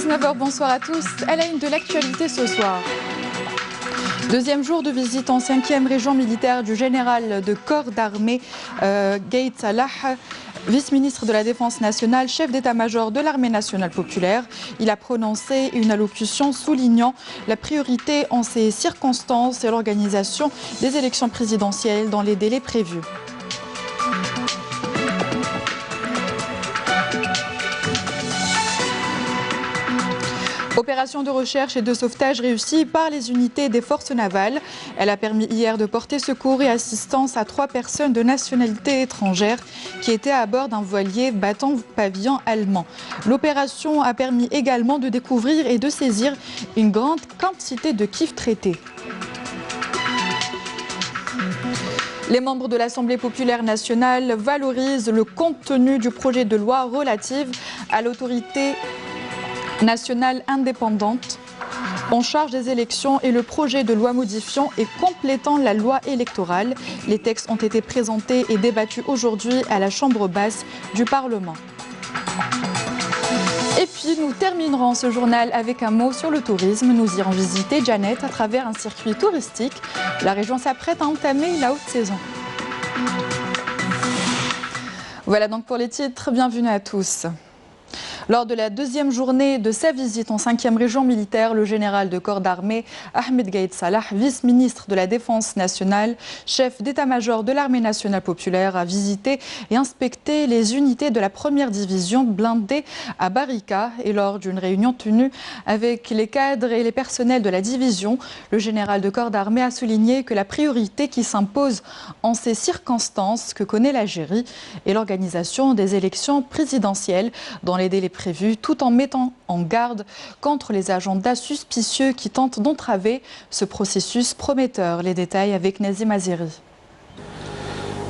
19h, bonsoir à tous. À la une de l'actualité ce soir. Deuxième jour de visite en 5e région militaire du général de corps d'armée Gaïd Salah, vice-ministre de la Défense nationale, chef d'état-major de l'armée nationale populaire. Il a prononcé une allocution soulignant la priorité en ces circonstances et l'organisation des élections présidentielles dans les délais prévus. Opération de recherche et de sauvetage réussie par les unités des forces navales. Elle a permis hier de porter secours et assistance à 3 personnes de nationalité étrangère qui étaient à bord d'un voilier battant pavillon allemand. L'opération a permis également de découvrir et de saisir une grande quantité de kifs traités. Les membres de l'Assemblée populaire nationale valorisent le contenu du projet de loi relative à l'autorité nationale indépendante en charge des élections et le projet de loi modifiant et complétant la loi électorale. Les textes ont été présentés et débattus aujourd'hui à la Chambre basse du Parlement. Et puis nous terminerons ce journal avec un mot sur le tourisme. Nous irons visiter Janet à travers un circuit touristique. La région s'apprête à entamer la haute saison. Voilà donc pour les titres. Bienvenue à tous. Lors de la deuxième journée de sa visite en 5e région militaire, le général de corps d'armée Ahmed Gaïd Salah, vice-ministre de la Défense nationale, chef d'état-major de l'armée nationale populaire, a visité et inspecté les unités de la première division blindée à Barika. Et lors d'une réunion tenue avec les cadres et les personnels de la division, le général de corps d'armée a souligné que la priorité qui s'impose en ces circonstances que connaît l'Algérie est l'organisation des élections présidentielles dans les délais prévu, tout en mettant en garde contre les agendas suspicieux qui tentent d'entraver ce processus prometteur. Les détails avec Nazim Azeri.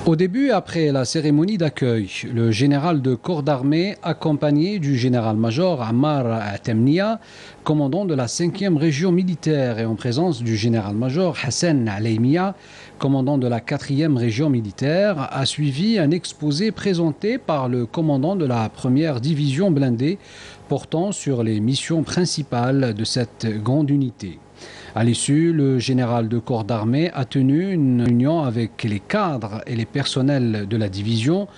Au début, après la cérémonie d'accueil, le général de corps d'armée, accompagné du général-major Ammar Atemnia, commandant de la 5e région militaire, et en présence du général-major Hassan Aleimia, commandant de la 4e région militaire, a suivi un exposé présenté par le commandant de la 1re division blindée portant sur les missions principales de cette grande unité. À l'issue, le général de corps d'armée a tenu une réunion avec les cadres et les personnels de la division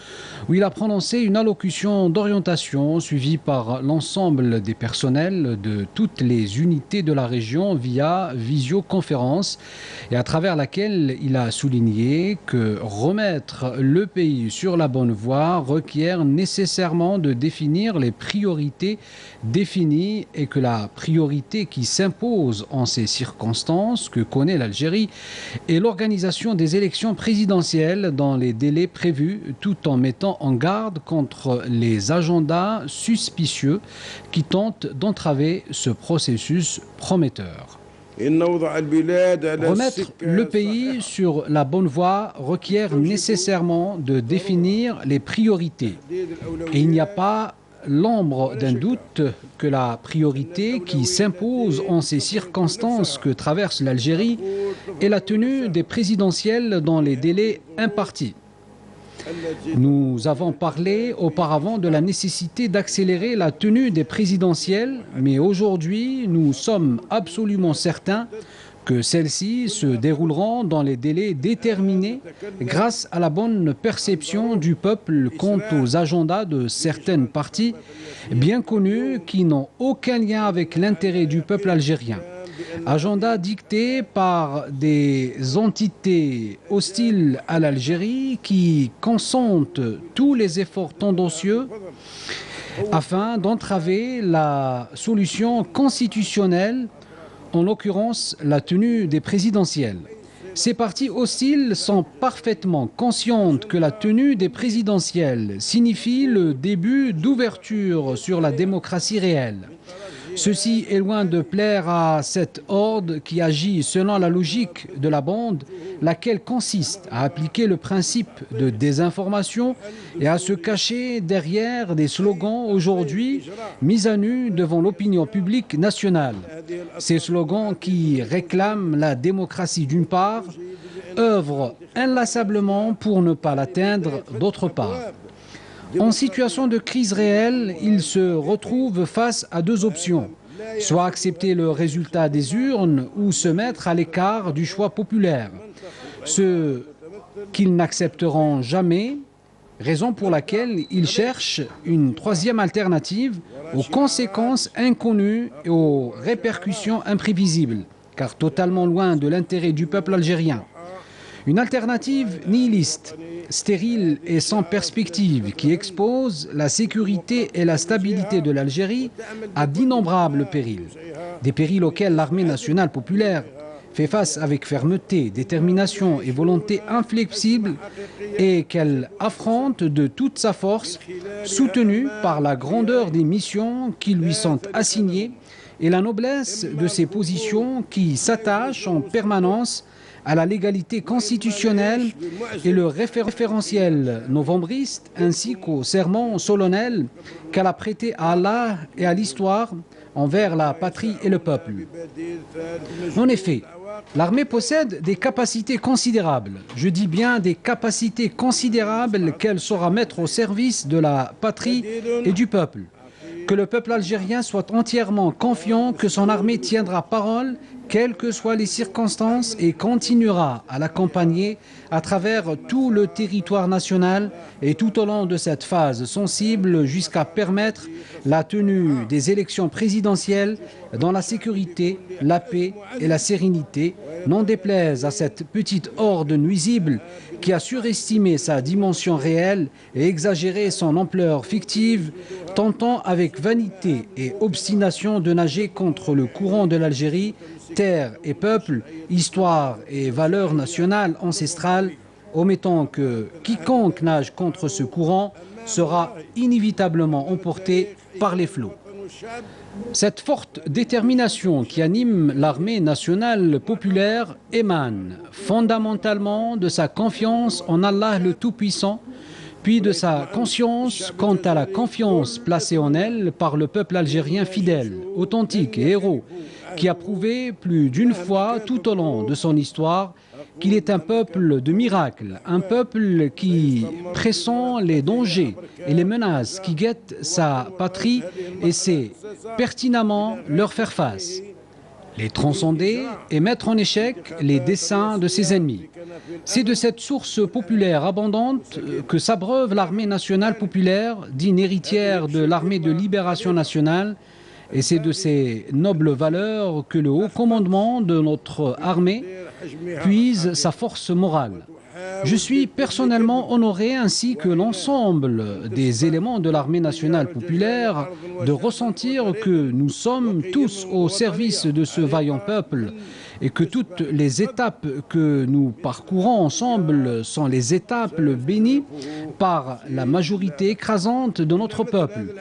où il a prononcé une allocution d'orientation suivie par l'ensemble des personnels de toutes les unités de la région via visioconférence et à travers laquelle il a souligné que remettre le pays sur la bonne voie requiert nécessairement de définir les priorités définies et que la priorité qui s'impose en ces circonstances que connaît l'Algérie est l'organisation des élections présidentielles dans les délais prévus tout en mettant en garde contre les agendas suspicieux qui tentent d'entraver ce processus prometteur. Remettre le pays sur la bonne voie requiert nécessairement de définir les priorités. Et il n'y a pas l'ombre d'un doute que la priorité qui s'impose en ces circonstances que traverse l'Algérie est la tenue des présidentielles dans les délais impartis. Nous avons parlé auparavant de la nécessité d'accélérer la tenue des présidentielles, mais aujourd'hui, nous sommes absolument certains que celles-ci se dérouleront dans les délais déterminés grâce à la bonne perception du peuple quant aux agendas de certaines parties bien connues qui n'ont aucun lien avec l'intérêt du peuple algérien. Agenda dicté par des entités hostiles à l'Algérie qui consentent tous les efforts tendancieux afin d'entraver la solution constitutionnelle, en l'occurrence la tenue des présidentielles. Ces partis hostiles sont parfaitement conscientes que la tenue des présidentielles signifie le début d'ouverture sur la démocratie réelle. Ceci est loin de plaire à cette horde qui agit selon la logique de la bande, laquelle consiste à appliquer le principe de désinformation et à se cacher derrière des slogans aujourd'hui mis à nu devant l'opinion publique nationale. Ces slogans qui réclament la démocratie d'une part, œuvrent inlassablement pour ne pas l'atteindre d'autre part. En situation de crise réelle, ils se retrouvent face à deux options. Soit accepter le résultat des urnes ou se mettre à l'écart du choix populaire. Ce qu'ils n'accepteront jamais, raison pour laquelle ils cherchent une troisième alternative aux conséquences inconnues et aux répercussions imprévisibles, car totalement loin de l'intérêt du peuple algérien. Une alternative nihiliste, stérile et sans perspective, qui expose la sécurité et la stabilité de l'Algérie à d'innombrables périls. Des périls auxquels l'armée nationale populaire fait face avec fermeté, détermination et volonté inflexible et qu'elle affronte de toute sa force, soutenue par la grandeur des missions qui lui sont assignées et la noblesse de ses positions qui s'attachent en permanence à la légalité constitutionnelle et le référentiel novembriste ainsi qu'au serment solennel qu'elle a prêté à Allah et à l'histoire envers la patrie et le peuple. En effet, l'armée possède des capacités considérables. Je dis bien des capacités considérables qu'elle saura mettre au service de la patrie et du peuple. Que le peuple algérien soit entièrement confiant que son armée tiendra parole, quelles que soient les circonstances, et continuera à l'accompagner à travers tout le territoire national et tout au long de cette phase sensible jusqu'à permettre la tenue des élections présidentielles dans la sécurité, la paix et la sérénité, n'en déplaise à cette petite horde nuisible qui a surestimé sa dimension réelle et exagéré son ampleur fictive, tentant avec vanité et obstination de nager contre le courant de l'Algérie, terre et peuple, histoire et valeurs nationales ancestrales, omettant que quiconque nage contre ce courant sera inévitablement emporté par les flots. Cette forte détermination qui anime l'armée nationale populaire émane fondamentalement de sa confiance en Allah le Tout-Puissant, puis de sa conscience quant à la confiance placée en elle par le peuple algérien fidèle, authentique et héros, qui a prouvé plus d'une fois tout au long de son histoire qu'il est un peuple de miracles, un peuple qui pressent les dangers et les menaces qui guettent sa patrie et sait pertinemment leur faire face, les transcender et mettre en échec les desseins de ses ennemis. C'est de cette source populaire abondante que s'abreuve l'armée nationale populaire, digne héritière de l'armée de libération nationale, et c'est de ces nobles valeurs que le haut commandement de notre armée puise sa force morale. Je suis personnellement honoré, ainsi que l'ensemble des éléments de l'armée nationale populaire, de ressentir que nous sommes tous au service de ce vaillant peuple et que toutes les étapes que nous parcourons ensemble sont les étapes bénies par la majorité écrasante de notre peuple.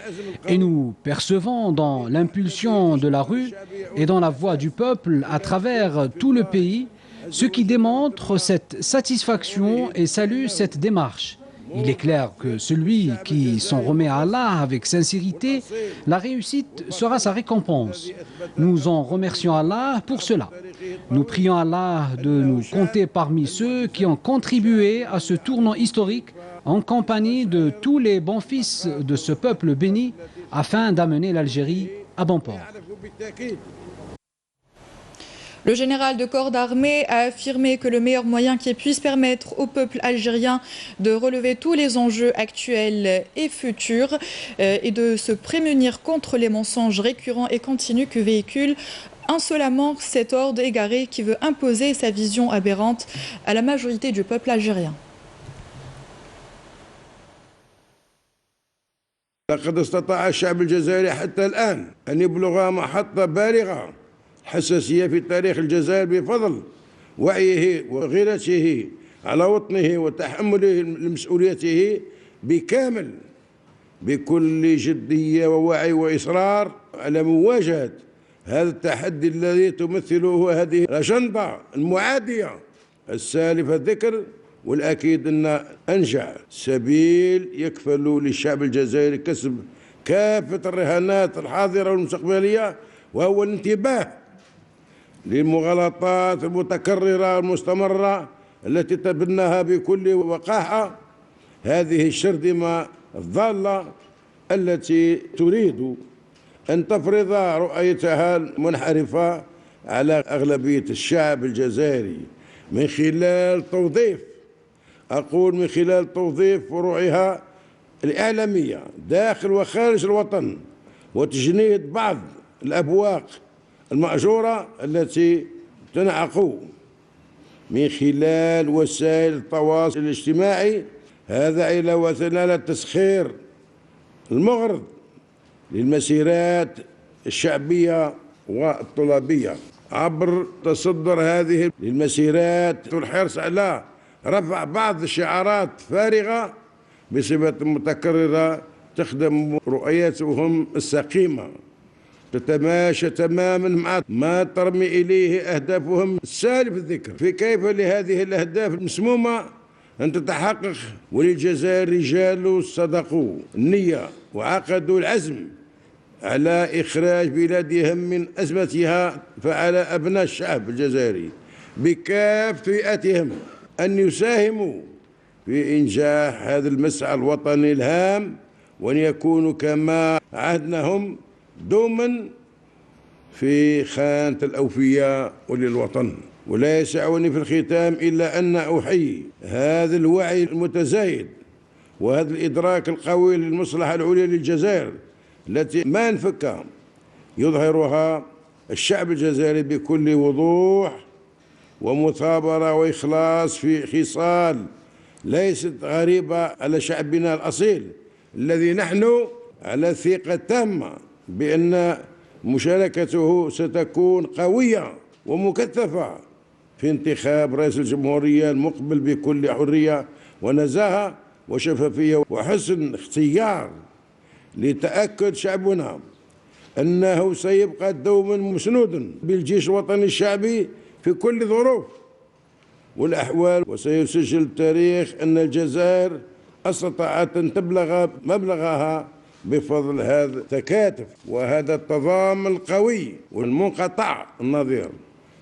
Et nous percevons dans l'impulsion de la rue et dans la voix du peuple à travers tout le pays ce qui démontre cette satisfaction et salue cette démarche. Il est clair que celui qui s'en remet à Allah avec sincérité, la réussite sera sa récompense. Nous en remercions Allah pour cela. Nous prions Allah de nous compter parmi ceux qui ont contribué à ce tournant historique en compagnie de tous les bons fils de ce peuple béni afin d'amener l'Algérie à bon port. Le général de corps d'armée a affirmé que le meilleur moyen qui puisse permettre au peuple algérien de relever tous les enjeux actuels et futurs et de se prémunir contre les mensonges récurrents et continus que véhicule insolemment cet ordre égaré qui veut imposer sa vision aberrante à la majorité du peuple algérien. لقد استطاع الشعب الجزائري حتى الآن أن يبلغ محطة بالغة حساسية في تاريخ الجزائر بفضل وعيه وغيرته على وطنه وتحمله لمسؤوليته بكامل بكل جدية ووعي وإصرار على مواجهة هذا التحدي الذي تمثله هذه الأجندة المعادية السالفة الذكر. والأكيد أن أنجع سبيل يكفل للشعب الجزائري كسب كافة الرهانات الحاضرة والمستقبلية، وهو الانتباه للمغالطات المتكررة المستمرة التي تبناها بكل وقاحة هذه الشرذمة الضالة التي تريد أن تفرض رؤيتها المنحرفة على أغلبية الشعب الجزائري من خلال توظيف، أقول من خلال توظيف فروعها الإعلامية داخل وخارج الوطن، وتجنيد بعض الأبواق المأجورة التي تنعق من خلال وسائل التواصل الاجتماعي، هذا إلى وسائل التسخير المغرض للمسيرات الشعبية والطلابية عبر تصدر هذه المسيرات والحرص على رفع بعض الشعارات فارغة بصفة متكررة تخدم رؤيتهم السقيمة، تتماشى تماما مع ما ترمي إليه أهدافهم السالف الذكر. في كيف لهذه الأهداف المسمومة أن تتحقق؟ وللجزائر رجال صدقوا النية وعقدوا العزم على إخراج بلادهم من أزمتها، فعلى أبناء الشعب الجزائري بكافة فئاتهم أن يساهموا في إنجاح هذا المسعى الوطني الهام، وأن يكونوا كما عهدناهم دوما في خانة الأوفياء وللوطن. ولا يسعني في الختام إلا أن أحيي هذا الوعي المتزايد وهذا الإدراك القوي للمصلحة العليا للجزائر التي ما انفك يظهرها الشعب الجزائري بكل وضوح ومثابرة وإخلاص في خصال ليست غريبة على شعبنا الأصيل، الذي نحن على ثقة تامة بأن مشاركته ستكون قوية ومكثفة في انتخاب رئيس الجمهورية المقبل بكل حرية ونزاهة وشفافية وحسن اختيار، لتأكد شعبنا أنه سيبقى دوما مسنودا بالجيش الوطني الشعبي في كل الظروف والأحوال، وسيسجل التاريخ أن الجزائر استطاعت أن تبلغ مبلغها بفضل هذا التكاتف وهذا التضامن القوي والمنقطع النظير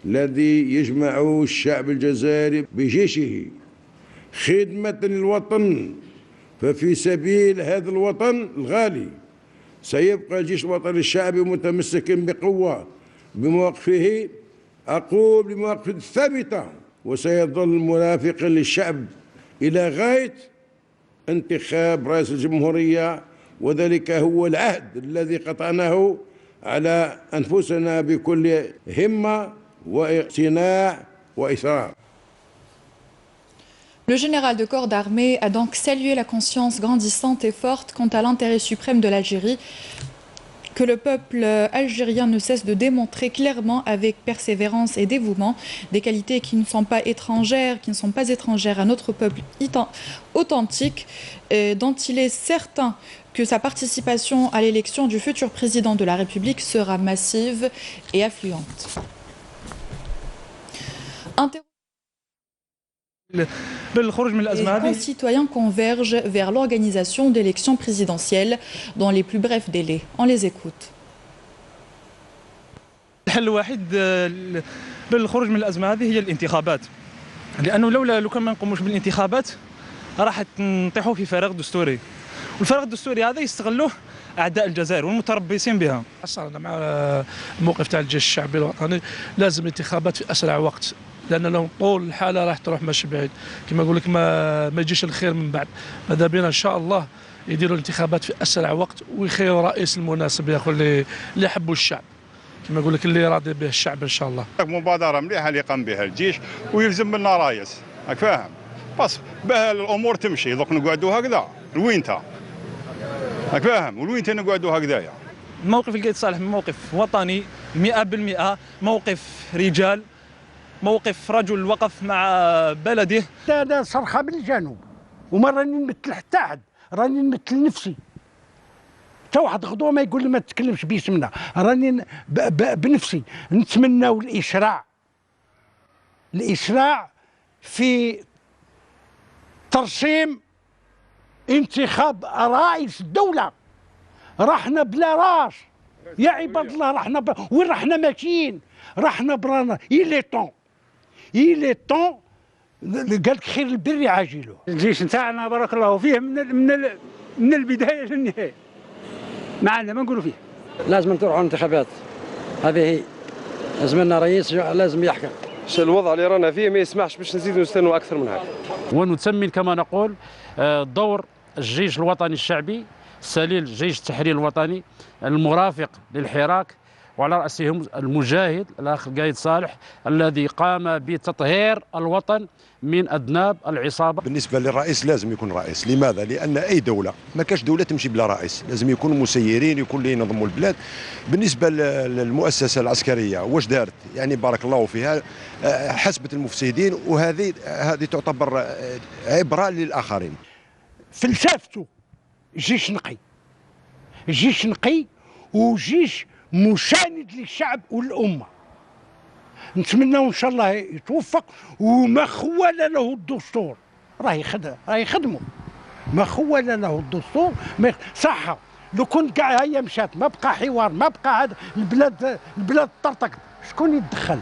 الذي يجمع الشعب الجزائري بجيشه خدمة للوطن. ففي سبيل هذا الوطن الغالي سيبقى الجيش الوطني الشعبي متمسكا بقوة بمواقفه، أقول بمواقف ثابتة، وسيظل مرافقا للشعب إلى غاية انتخاب رئيس الجمهورية، وذلك هو العهد الذي قطعناه على أنفسنا بكل همة واقتناع وإصرار. Le général de corps d'armée a donc salué la conscience grandissante et forte quant à l'intérêt suprême de l'Algérie, que le peuple algérien ne cesse de démontrer clairement avec persévérance et dévouement, des qualités qui ne sont pas étrangères, à notre peuple authentique, dont il est certain que sa participation à l'élection du futur président de la République sera massive et affluente. Les concitoyens convergent vers l'organisation d'élections présidentielles dans les plus brefs délais. On les écoute. الحل الوحيد للخروج من الأزمة هذه هي الانتخابات، لأنه لو كان ما نقوموش بالانتخابات راح نطيحوا في فراغ دستوري، والفراغ الدستوري هذا يستغلوه أعداء الجزائر والمتربصين بها. أنا مع الموقف تاع الجيش الشعبي الوطني، لازم انتخابات في أسرع وقت، لأن لو طول الحالة راح تروح ماشي بعيد، كما يقول لك ما يجيش الخير من بعد. ماذا بينا إن شاء الله يديروا الانتخابات في أسرع وقت ويخيروا رئيس المناسب يا أخو اللي يحبوا الشعب، كما يقول لك اللي راضي به الشعب إن شاء الله. مبادرة مليحة اللي قام بها الجيش ويلزم منا رايس، راك فاهم؟ بس باه الأمور تمشي، دوك نقعدوا هكذا لوينتا، راك فاهم؟ ولوينتا نقعدوا هكذايا. موقف القايد صالح موقف وطني 100%، موقف رجال، موقف رجل وقف مع بلده. هذا صرخة من الجنوب، وما راني نمثل حتى حد، راني نمثل نفسي. حتى واحد غدوه ما يقول لي ما تتكلمش باسمنا، راني بنفسي نتمناو الإسراع في ترسيم انتخاب رئيس الدولة. رحنا بلا راس يا عباد الله، رحنا وين رحنا ماشيين؟ رحنا برانا. إلي طون قال لك خير البر عاجله. الجيش نتاعنا بارك الله فيه من البدايه للنهايه معنا ما نقولوا فيه. لازم تروحوا الانتخابات، هذه هي. زماننا رئيس لازم يحكم. الوضع اللي رانا فيه ما يسمحش باش نزيدوا نستنوا اكثر من هذا. ونثمن كما نقول دور الجيش الوطني الشعبي سليل جيش التحرير الوطني المرافق للحراك، وعلى رأسهم المجاهد الأخ قايد صالح الذي قام بتطهير الوطن من أذناب العصابة. بالنسبة للرئيس لازم يكون رئيس، لماذا؟ لأن أي دولة ما كاش دولة تمشي بلا رئيس، لازم يكونوا مسيرين، يكون اللي ينظموا البلاد. بالنسبة للمؤسسة العسكرية واش دارت؟ يعني بارك الله فيها، حسبت المفسدين، وهذه تعتبر عبرة للآخرين. فلسفته جيش نقي، جيش نقي وجيش مساند للشعب والأمة. نتمنى إن شاء الله يتوفق وما خول له الدستور. راهي يخدموا ما خول له الدستور. صح لو كنت كاع هي مشات ما بقى حوار، ما بقى هذا البلاد طرطقت. شكون يتدخل؟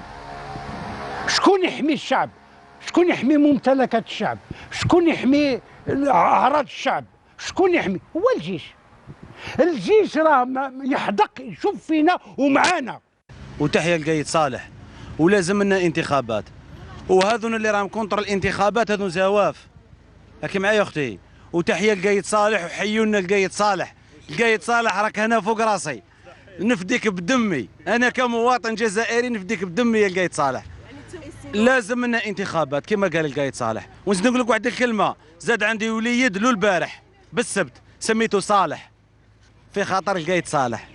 شكون يحمي الشعب؟ شكون يحمي ممتلكات الشعب؟ شكون يحمي أعراض الشعب؟ شكون يحمي؟ هو الجيش. الجيش راه يحدق يشوف فينا ومعانا. وتحيا القايد صالح، ولازم لنا انتخابات، وهذون اللي راهم كونتر الانتخابات هذون زواف. راكي معايا اختي؟ وتحيا القايد صالح، وحيوا لنا القايد صالح. القايد صالح راك هنا فوق راسي، نفديك بدمي، انا كمواطن جزائري نفديك بدمي يا القايد صالح. لازم لنا انتخابات كما قال القايد صالح. ونزيد نقول لك واحد الكلمه، زاد عندي وليد له البارح بالسبت سميته صالح في خاطر القايد صالح.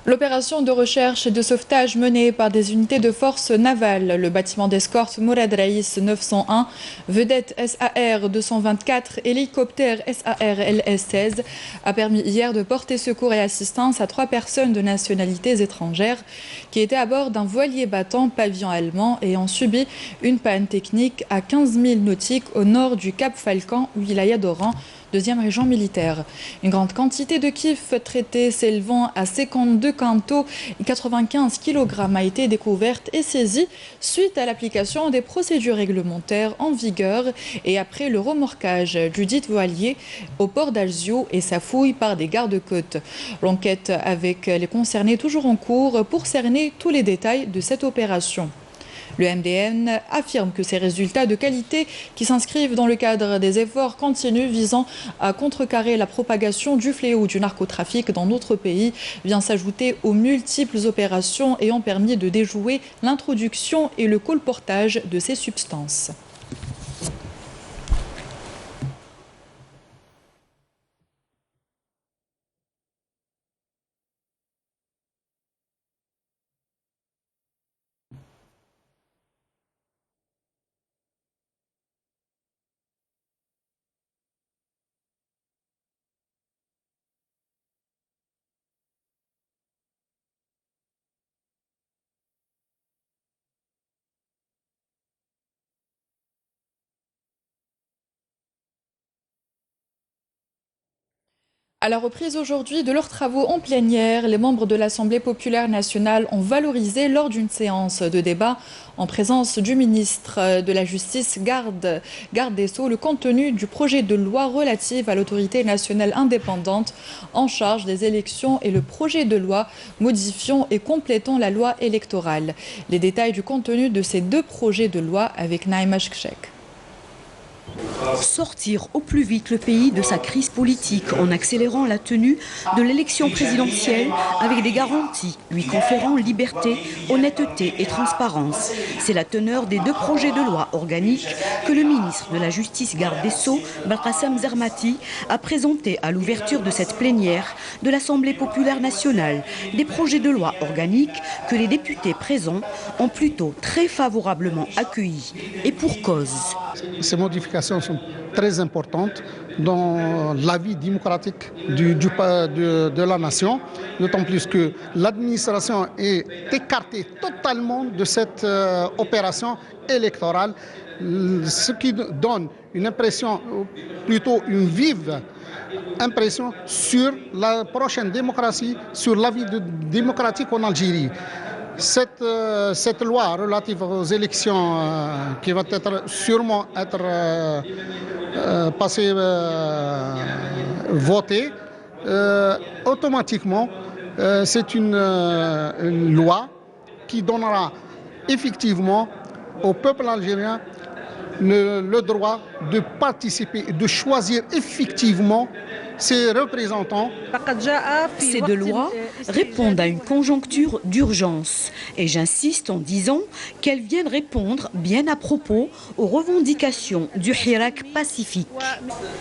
L'opération de recherche et de sauvetage menée par des unités de force navales, le bâtiment d'escorte Mourad Raïs 901, vedette SAR 224, hélicoptère SAR LS-16, a permis hier de porter secours et assistance à 3 personnes de nationalités étrangères qui étaient à bord d'un voilier battant pavillon allemand et ont subi une panne technique à 15 milles nautiques au nord du Cap Falcon, wilaya d'Oran, 2e région militaire. Une grande quantité de kifs traités s'élevant à 52 quintaux et 95 kg a été découverte et saisie suite à l'application des procédures réglementaires en vigueur et après le remorquage du dit voilier au port d'Alzio et sa fouille par des gardes-côtes. L'enquête avec les concernés toujours en cours pour cerner tous les détails de cette opération. Le MDN affirme que ces résultats de qualité qui s'inscrivent dans le cadre des efforts continus visant à contrecarrer la propagation du fléau du narcotrafic dans notre pays vient s'ajouter aux multiples opérations ayant permis de déjouer l'introduction et le colportage de ces substances. À la reprise aujourd'hui de leurs travaux en plénière, les membres de l'Assemblée populaire nationale ont valorisé lors d'une séance de débat en présence du ministre de la Justice, garde des Sceaux, le contenu du projet de loi relative à l'autorité nationale indépendante en charge des élections et le projet de loi modifiant et complétant la loi électorale. Les détails du contenu de ces 2 projets de loi avec Naïma Chkchek. Sortir au plus vite le pays de sa crise politique en accélérant la tenue de l'élection présidentielle avec des garanties lui conférant liberté, honnêteté et transparence. C'est la teneur des 2 projets de loi organiques que le ministre de la Justice, garde des Sceaux, Belkacem Zermati, a présenté à l'ouverture de cette plénière de l'Assemblée populaire nationale. Des projets de loi organiques que les députés présents ont plutôt très favorablement accueillis. Et pour cause. Ces modifications sont très importantes dans la vie démocratique de la nation, d'autant plus que l'administration est écartée totalement de cette opération électorale, ce qui donne une impression, plutôt une vive impression sur la prochaine démocratie, sur la vie démocratique en Algérie. Cette loi relative aux élections qui va sûrement être passée, votée, automatiquement, c'est une loi qui donnera effectivement au peuple algérien le droit de participer, de choisir effectivement ses représentants. Ces deux lois répondent à une conjoncture d'urgence. Et j'insiste en disant qu'elles viennent répondre bien à propos aux revendications du Hirak pacifique.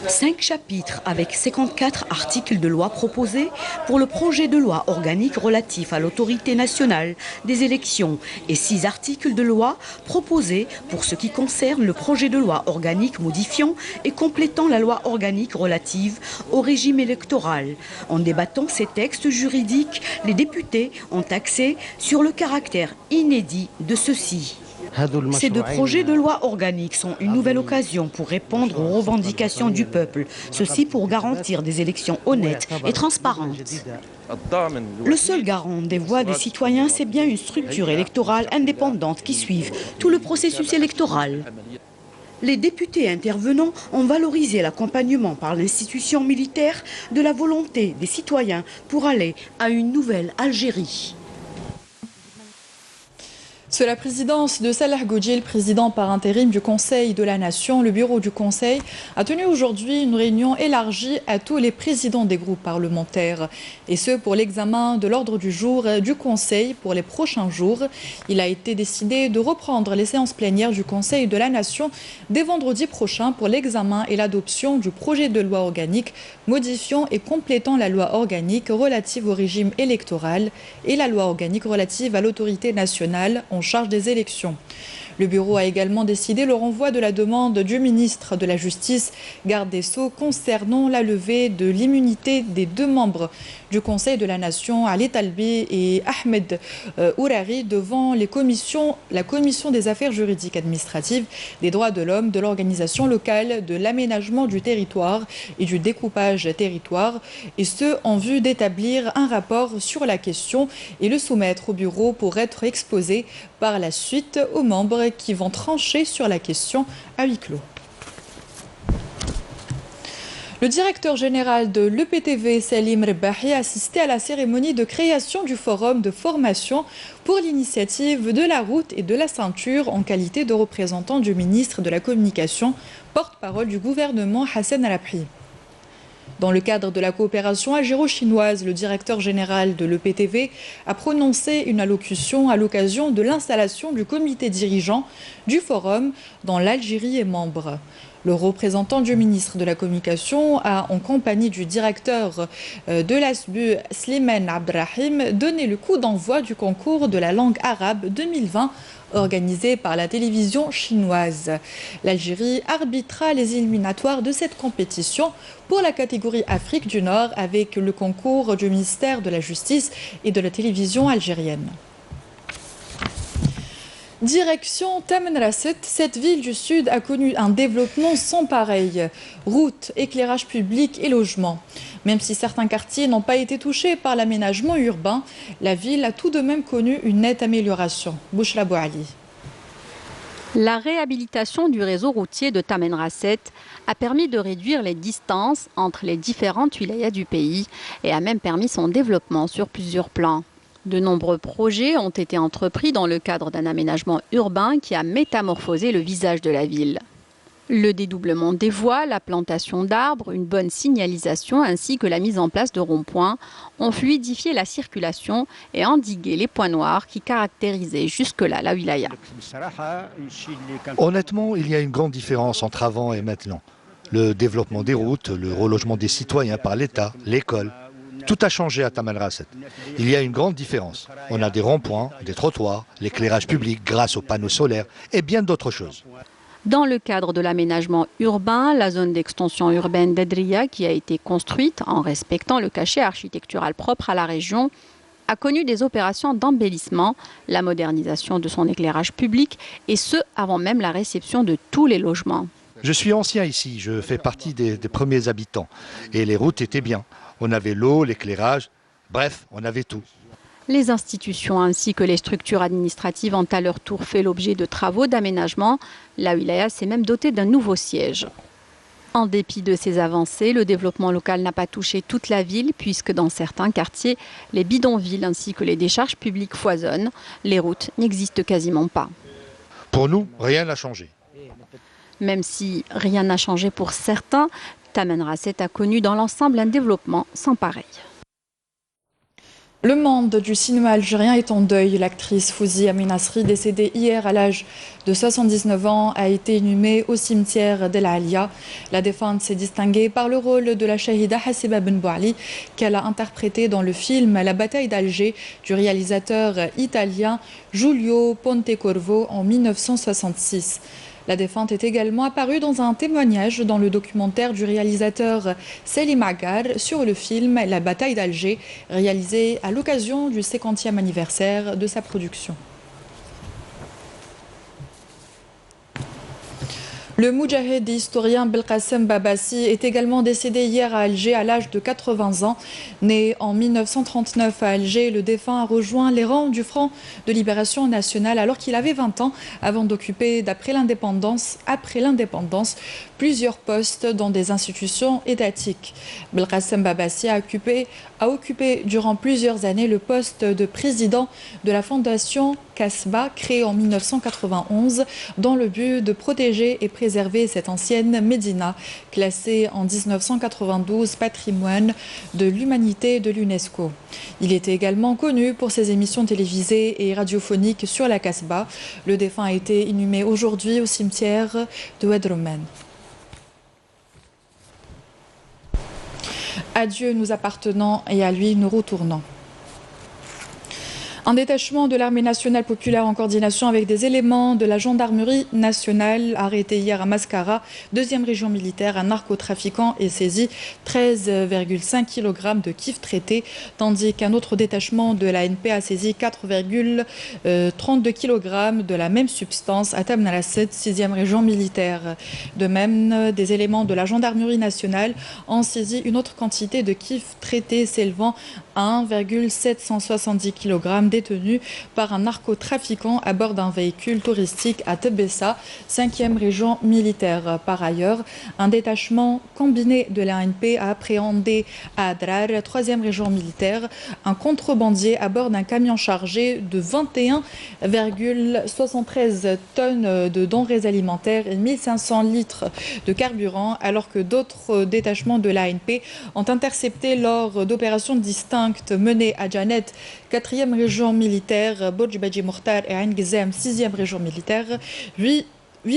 5 chapitres avec 54 articles de loi proposés pour le projet de loi organique relatif à l'autorité nationale des élections et 6 articles de loi proposés pour ce qui concerne le projet de loi organique modifiant et complétant la loi organique relative au régime électoral. En débattant ces textes juridiques, les députés ont axé sur le caractère inédit de ceux-ci. Ces 2 projets de loi organiques sont une nouvelle occasion pour répondre aux revendications du peuple, ceci pour garantir des élections honnêtes et transparentes. Le seul garant des voix des citoyens, c'est bien une structure électorale indépendante qui suive tout le processus électoral. Les députés intervenants ont valorisé l'accompagnement par l'institution militaire de la volonté des citoyens pour aller à une nouvelle Algérie. Sous la présidence de Salah Goudjil, président par intérim du Conseil de la Nation, le bureau du Conseil a tenu aujourd'hui une réunion élargie à tous les présidents des groupes parlementaires. Et ce, pour l'examen de l'ordre du jour du Conseil pour les prochains jours. Il a été décidé de reprendre les séances plénières du Conseil de la Nation dès vendredi prochain pour l'examen et l'adoption du projet de loi organique modifiant et complétant la loi organique relative au régime électoral et la loi organique relative à l'autorité nationale en charge des élections. Le bureau a également décidé le renvoi de la demande du ministre de la Justice, garde des Sceaux, concernant la levée de l'immunité des 2 membres du Conseil de la Nation, Ali Talbi et Ahmed Ourari, devant la commission des affaires juridiques administratives, des droits de l'homme, de l'organisation locale, de l'aménagement du territoire et du découpage territoire, et ce en vue d'établir un rapport sur la question et le soumettre au bureau pour être exposé par la suite aux membres qui vont trancher sur la question à huis clos. Le directeur général de l'EPTV, Salim Rebahi, a assisté à la cérémonie de création du forum de formation pour l'initiative de la route et de la ceinture en qualité de représentant du ministre de la Communication, porte-parole du gouvernement Hassan Al-Abhi. Dans le cadre de la coopération algéro-chinoise, le directeur général de l'EPTV a prononcé une allocution à l'occasion de l'installation du comité dirigeant du forum dont l'Algérie est membre. Le représentant du ministre de la Communication a, en compagnie du directeur de l'ASBU, Slimane Abdrahim, donné le coup d'envoi du concours de la langue arabe 2020 organisé par la télévision chinoise. L'Algérie arbitrera les éliminatoires de cette compétition pour la catégorie Afrique du Nord avec le concours du ministère de la Justice et de la télévision algérienne. Direction Tamanrasset, cette ville du sud a connu un développement sans pareil. Routes, éclairage public et logements. Même si certains quartiers n'ont pas été touchés par l'aménagement urbain, la ville a tout de même connu une nette amélioration. Bouchra Bouali. La réhabilitation du réseau routier de Tamanrasset a permis de réduire les distances entre les différentes wilayas du pays et a même permis son développement sur plusieurs plans. De nombreux projets ont été entrepris dans le cadre d'un aménagement urbain qui a métamorphosé le visage de la ville. Le dédoublement des voies, la plantation d'arbres, une bonne signalisation ainsi que la mise en place de ronds-points ont fluidifié la circulation et endigué les points noirs qui caractérisaient jusque-là la wilaya. Honnêtement, il y a une grande différence entre avant et maintenant. Le développement des routes, le relogement des citoyens par l'État, l'école. Tout a changé à Tamanrasset. Il y a une grande différence. On a des ronds-points, des trottoirs, l'éclairage public grâce aux panneaux solaires et bien d'autres choses. Dans le cadre de l'aménagement urbain, la zone d'extension urbaine d'Adria, qui a été construite en respectant le cachet architectural propre à la région, a connu des opérations d'embellissement, la modernisation de son éclairage public et ce, avant même la réception de tous les logements. Je suis ancien ici, je fais partie des premiers habitants et les routes étaient bien. On avait l'eau, l'éclairage, bref, on avait tout. Les institutions ainsi que les structures administratives ont à leur tour fait l'objet de travaux d'aménagement. La wilaya s'est même dotée d'un nouveau siège. En dépit de ces avancées, le développement local n'a pas touché toute la ville puisque dans certains quartiers, les bidonvilles ainsi que les décharges publiques foisonnent. Les routes n'existent quasiment pas. Pour nous, rien n'a changé. Même si rien n'a changé pour certains, Taman Rasset a connu dans l'ensemble un développement sans pareil. Le monde du cinéma algérien est en deuil. L'actrice Fouzi Aminasri, décédée hier à l'âge de 79 ans, a été inhumée au cimetière d'El Alia. La défunte s'est distinguée par le rôle de la Shahida Hassiba Ben Bouali qu'elle a interprété dans le film La bataille d'Alger du réalisateur italien Giulio Pontecorvo en 1966. La défunte est également apparue dans un témoignage dans le documentaire du réalisateur Selim Agar sur le film La bataille d'Alger, réalisé à l'occasion du 50e anniversaire de sa production. Le moudjahid et historien Belkacem Babassi est également décédé hier à Alger à l'âge de 80 ans. Né en 1939 à Alger, le défunt a rejoint les rangs du Front de Libération Nationale alors qu'il avait 20 ans avant d'occuper, après l'indépendance, plusieurs postes dans des institutions étatiques. Belkacem Babassi a occupé durant plusieurs années le poste de président de la fondation Kasba, créée en 1991, dans le but de protéger et préserver cette ancienne médina, classée en 1992 patrimoine de l'humanité de l'UNESCO. Il était également connu pour ses émissions télévisées et radiophoniques sur la Kasba. Le défunt a été inhumé aujourd'hui au cimetière de Oued-Romen. À Dieu nous appartenons et à lui nous retournons. Un détachement de l'armée nationale populaire en coordination avec des éléments de la gendarmerie nationale arrêté hier à Mascara, deuxième région militaire, un narcotrafiquant et saisi 13,5 kg de kif traité, tandis qu'un autre détachement de l'ANP a saisi 4,32 kg de la même substance à Taman Rasset, 6e région militaire. De même, des éléments de la gendarmerie nationale ont saisi une autre quantité de kif traité s'élevant à 1,770 kg détenu par un narcotrafiquant à bord d'un véhicule touristique à Tebessa, 5e région militaire. Par ailleurs, un détachement combiné de l'ANP a appréhendé à Adrar, 3e région militaire, un contrebandier à bord d'un camion chargé de 21,73 tonnes de denrées alimentaires et 1500 litres de carburant, alors que d'autres détachements de l'ANP ont intercepté lors d'opérations distinctes menées à Janet, 4e région militaire, Bodj Badji Mokhtar et Ain Gizem, 6e région militaire. 8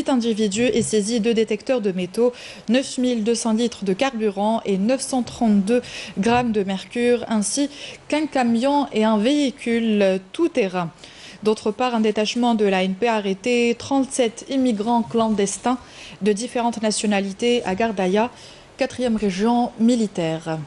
individus et saisis 2 détecteurs de métaux, 9200 litres de carburant et 932 grammes de mercure, ainsi qu'un camion et un véhicule tout-terrain. D'autre part, un détachement de l'ANP a arrêté 37 immigrants clandestins de différentes nationalités à Gardaïa, 4e région militaire.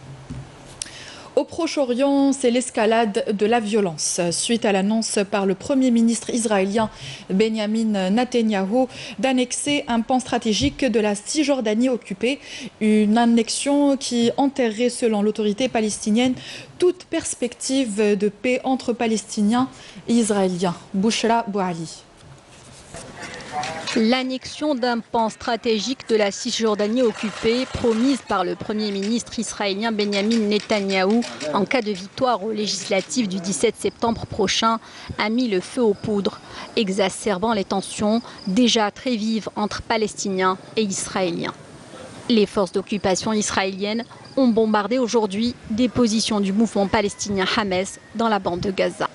Au Proche-Orient, c'est l'escalade de la violence. Suite à l'annonce par le Premier ministre israélien Benjamin Netanyahou d'annexer un pan stratégique de la Cisjordanie occupée, une annexion qui enterrerait, selon l'autorité palestinienne, toute perspective de paix entre Palestiniens et Israéliens. Bouchra Bouali. L'annexion d'un pan stratégique de la Cisjordanie occupée, promise par le Premier ministre israélien Benjamin Netanyahou en cas de victoire aux législatives du 17 septembre prochain, a mis le feu aux poudres, exacerbant les tensions déjà très vives entre Palestiniens et Israéliens. Les forces d'occupation israéliennes ont bombardé aujourd'hui des positions du mouvement palestinien Hamas dans la bande de Gaza.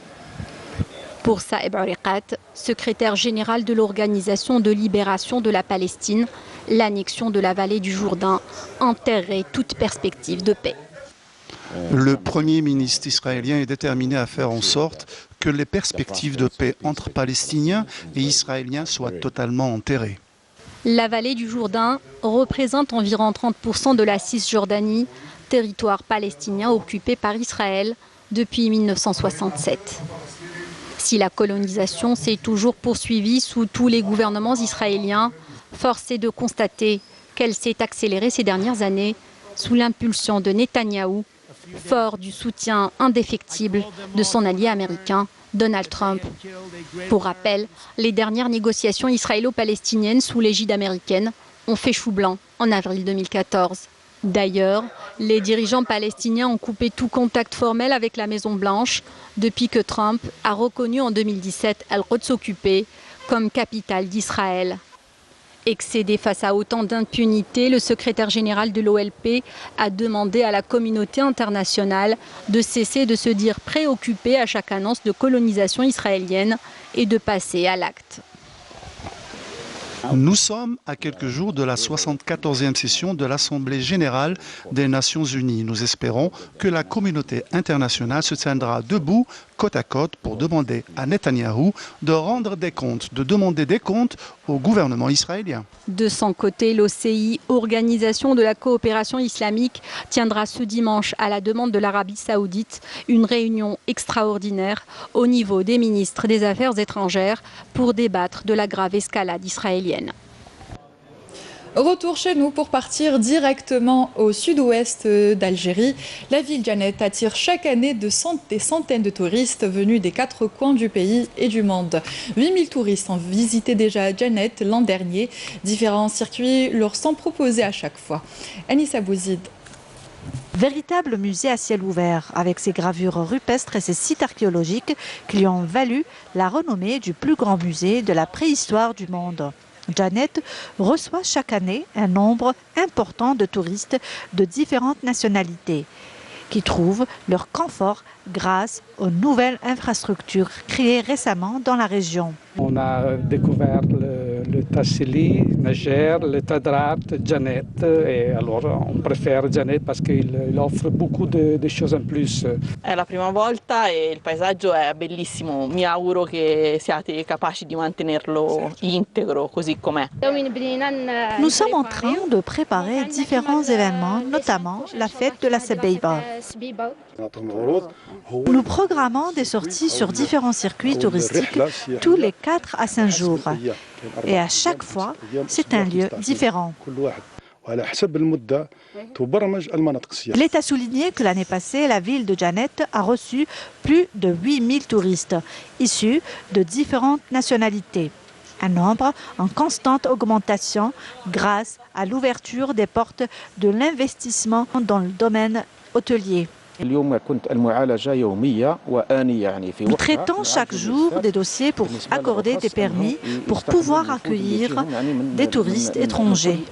Pour Saeb Ariqat, secrétaire général de l'Organisation de libération de la Palestine, l'annexion de la vallée du Jourdain enterrerait toute perspective de paix. Le Premier ministre israélien est déterminé à faire en sorte que les perspectives de paix entre Palestiniens et Israéliens soient totalement enterrées. La vallée du Jourdain représente environ 30% de la Cisjordanie, territoire palestinien occupé par Israël depuis 1967. Si la colonisation s'est toujours poursuivie sous tous les gouvernements israéliens, force est de constater qu'elle s'est accélérée ces dernières années sous l'impulsion de Netanyahou fort du soutien indéfectible de son allié américain, Donald Trump. Pour rappel, les dernières négociations israélo-palestiniennes sous l'égide américaine ont fait chou blanc en avril 2014. D'ailleurs, les dirigeants palestiniens ont coupé tout contact formel avec la Maison-Blanche depuis que Trump a reconnu en 2017 Al-Quds occupée comme capitale d'Israël. Excédé face à autant d'impunité, le secrétaire général de l'OLP a demandé à la communauté internationale de cesser de se dire préoccupée à chaque annonce de colonisation israélienne et de passer à l'acte. Nous sommes à quelques jours de la 74e session de l'Assemblée générale des Nations unies. Nous espérons que la communauté internationale se tiendra debout, côte à côte, pour demander à Netanyahou de rendre des comptes, de demander des comptes au gouvernement israélien. De son côté, l'OCI, Organisation de la coopération islamique, tiendra ce dimanche, à la demande de l'Arabie saoudite, une réunion extraordinaire au niveau des ministres des Affaires étrangères pour débattre de la grave escalade israélienne. Retour chez nous pour partir directement au sud-ouest d'Algérie. La ville Djanet attire chaque année des centaines de touristes venus des 4 coins du pays et du monde. 8000 touristes ont visité déjà Djanet l'an dernier. Différents circuits leur sont proposés à chaque fois. Anissa Bouzid. Véritable musée à ciel ouvert, avec ses gravures rupestres et ses sites archéologiques qui lui ont valu la renommée du plus grand musée de la préhistoire du monde. Djanet reçoit chaque année un nombre important de touristes de différentes nationalités qui trouvent leur confort grâce aux nouvelles infrastructures créées récemment dans la région. On a découvert le Tassili, Najer, le Tadrat, Djanet. Et alors on préfère Djanet parce qu'il offre beaucoup de choses en plus. È la prima volta e il paesaggio è bellissimo. Mi auguro che siate capaci di mantenerlo integro così com'è. Nous sommes en train de préparer différents événements, notamment la fête de la Sebeiba. Nous programmons des sorties sur différents circuits touristiques tous les 4 à 5 jours. Et à chaque fois, c'est un lieu différent. Il est à souligner que l'année passée, la ville de Djanet a reçu plus de 8000 touristes, issus de différentes nationalités. Un nombre en constante augmentation grâce à l'ouverture des portes de l'investissement dans le domaine hôtelier. Nous traitons chaque jour des dossiers pour accorder des permis pour pouvoir accueillir des touristes étrangers.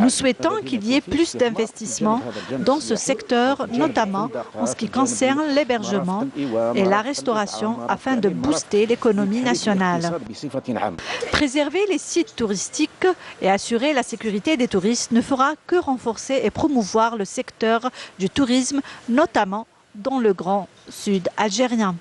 Nous souhaitons qu'il y ait plus d'investissements dans ce secteur, notamment en ce qui concerne l'hébergement et la restauration afin de booster l'économie nationale. Préserver les sites touristiques et assurer la sécurité des touristes ne fera que renforcer et promouvoir le secteur du tourisme, notamment dans le Grand Sud algérien.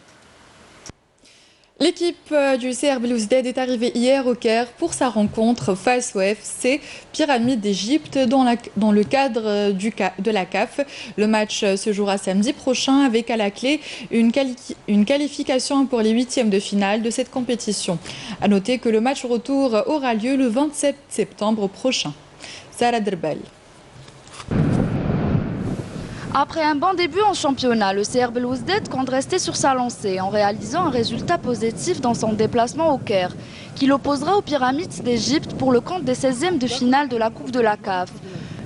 L'équipe du CR Belouizdad est arrivée hier au Caire pour sa rencontre face au FC Pyramide d'Égypte dans le cadre de la CAF. Le match se jouera samedi prochain avec à la clé une qualification pour les 8e de finale de cette compétition. A noter que le match retour aura lieu le 27 septembre prochain. Sarah Derbel. Après un bon début en championnat, le CR Belouizdad compte rester sur sa lancée en réalisant un résultat positif dans son déplacement au Caire, qui l'opposera aux Pyramides d'Égypte pour le compte des 16e de finale de la Coupe de la CAF.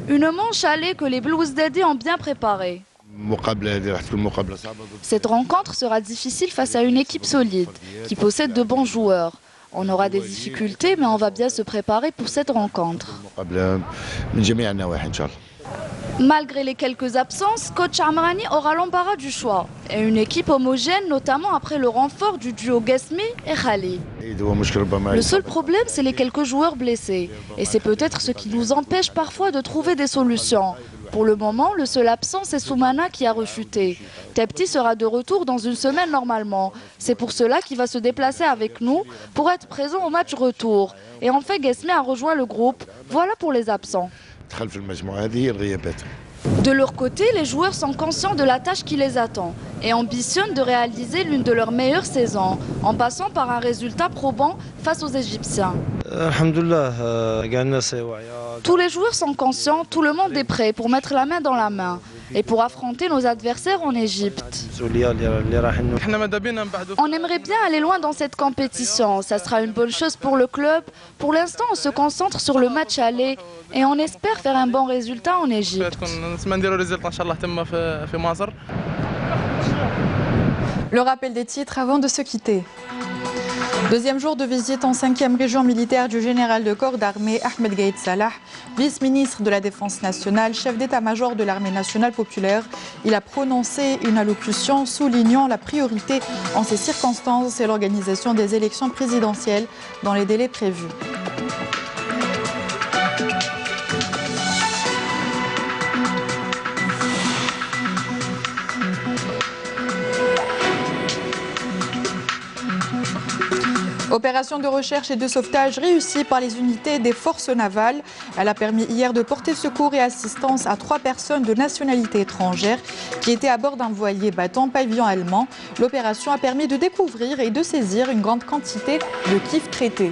Une manche allée que les Belouizdadis ont bien préparée. Cette rencontre sera difficile face à une équipe solide, qui possède de bons joueurs. On aura des difficultés, mais on va bien se préparer pour cette rencontre. Malgré les quelques absences, coach Amrani aura l'embarras du choix. Et une équipe homogène, notamment après le renfort du duo Guesmi et Khali. Le seul problème, c'est les quelques joueurs blessés. Et c'est peut-être ce qui nous empêche parfois de trouver des solutions. Pour le moment, le seul absent, c'est Soumana qui a rechuté. Tepti sera de retour dans une semaine normalement. C'est pour cela qu'il va se déplacer avec nous pour être présent au match retour. Et enfin, Guesmi a rejoint le groupe. Voilà pour les absents. De leur côté, les joueurs sont conscients de la tâche qui les attend. et ambitionnent de réaliser l'une de leurs meilleures saisons, en passant par un résultat probant face aux Égyptiens. Tous les joueurs sont conscients, tout le monde est prêt pour mettre la main dans la main et pour affronter nos adversaires en Égypte. On aimerait bien aller loin dans cette compétition, ça sera une bonne chose pour le club. Pour l'instant, on se concentre sur le match aller et on espère faire un bon résultat en Égypte. Le rappel des titres avant de se quitter. Deuxième jour de visite en 5e région militaire du général de corps d'armée Ahmed Gaïd Salah, vice-ministre de la Défense nationale, chef d'état-major de l'armée nationale populaire. Il a prononcé une allocution soulignant la priorité en ces circonstances et l'organisation des élections présidentielles dans les délais prévus. Opération de recherche et de sauvetage réussie par les unités des forces navales. Elle a permis hier de porter secours et assistance à 3 personnes de nationalité étrangère qui étaient à bord d'un voilier battant pavillon allemand. L'opération a permis de découvrir et de saisir une grande quantité de cuivre traité.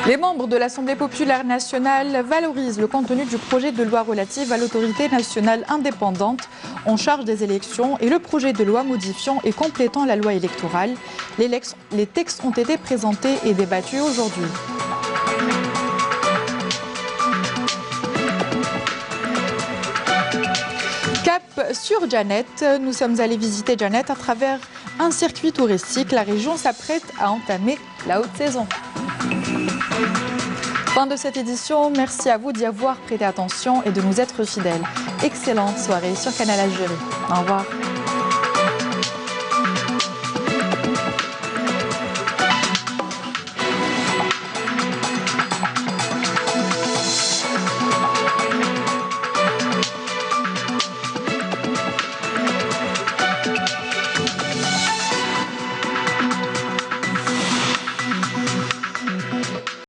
Les membres de l'Assemblée populaire nationale valorisent le contenu du projet de loi relatif à l'autorité nationale indépendante en charge des élections et le projet de loi modifiant et complétant la loi électorale. Les textes ont été présentés et débattus aujourd'hui. Cap sur Djanet, nous sommes allés visiter Djanet à travers un circuit touristique. La région s'apprête à entamer la haute saison. Fin de cette édition, merci à vous d'y avoir prêté attention et de nous être fidèles. Excellente soirée sur Canal Algérie. Au revoir.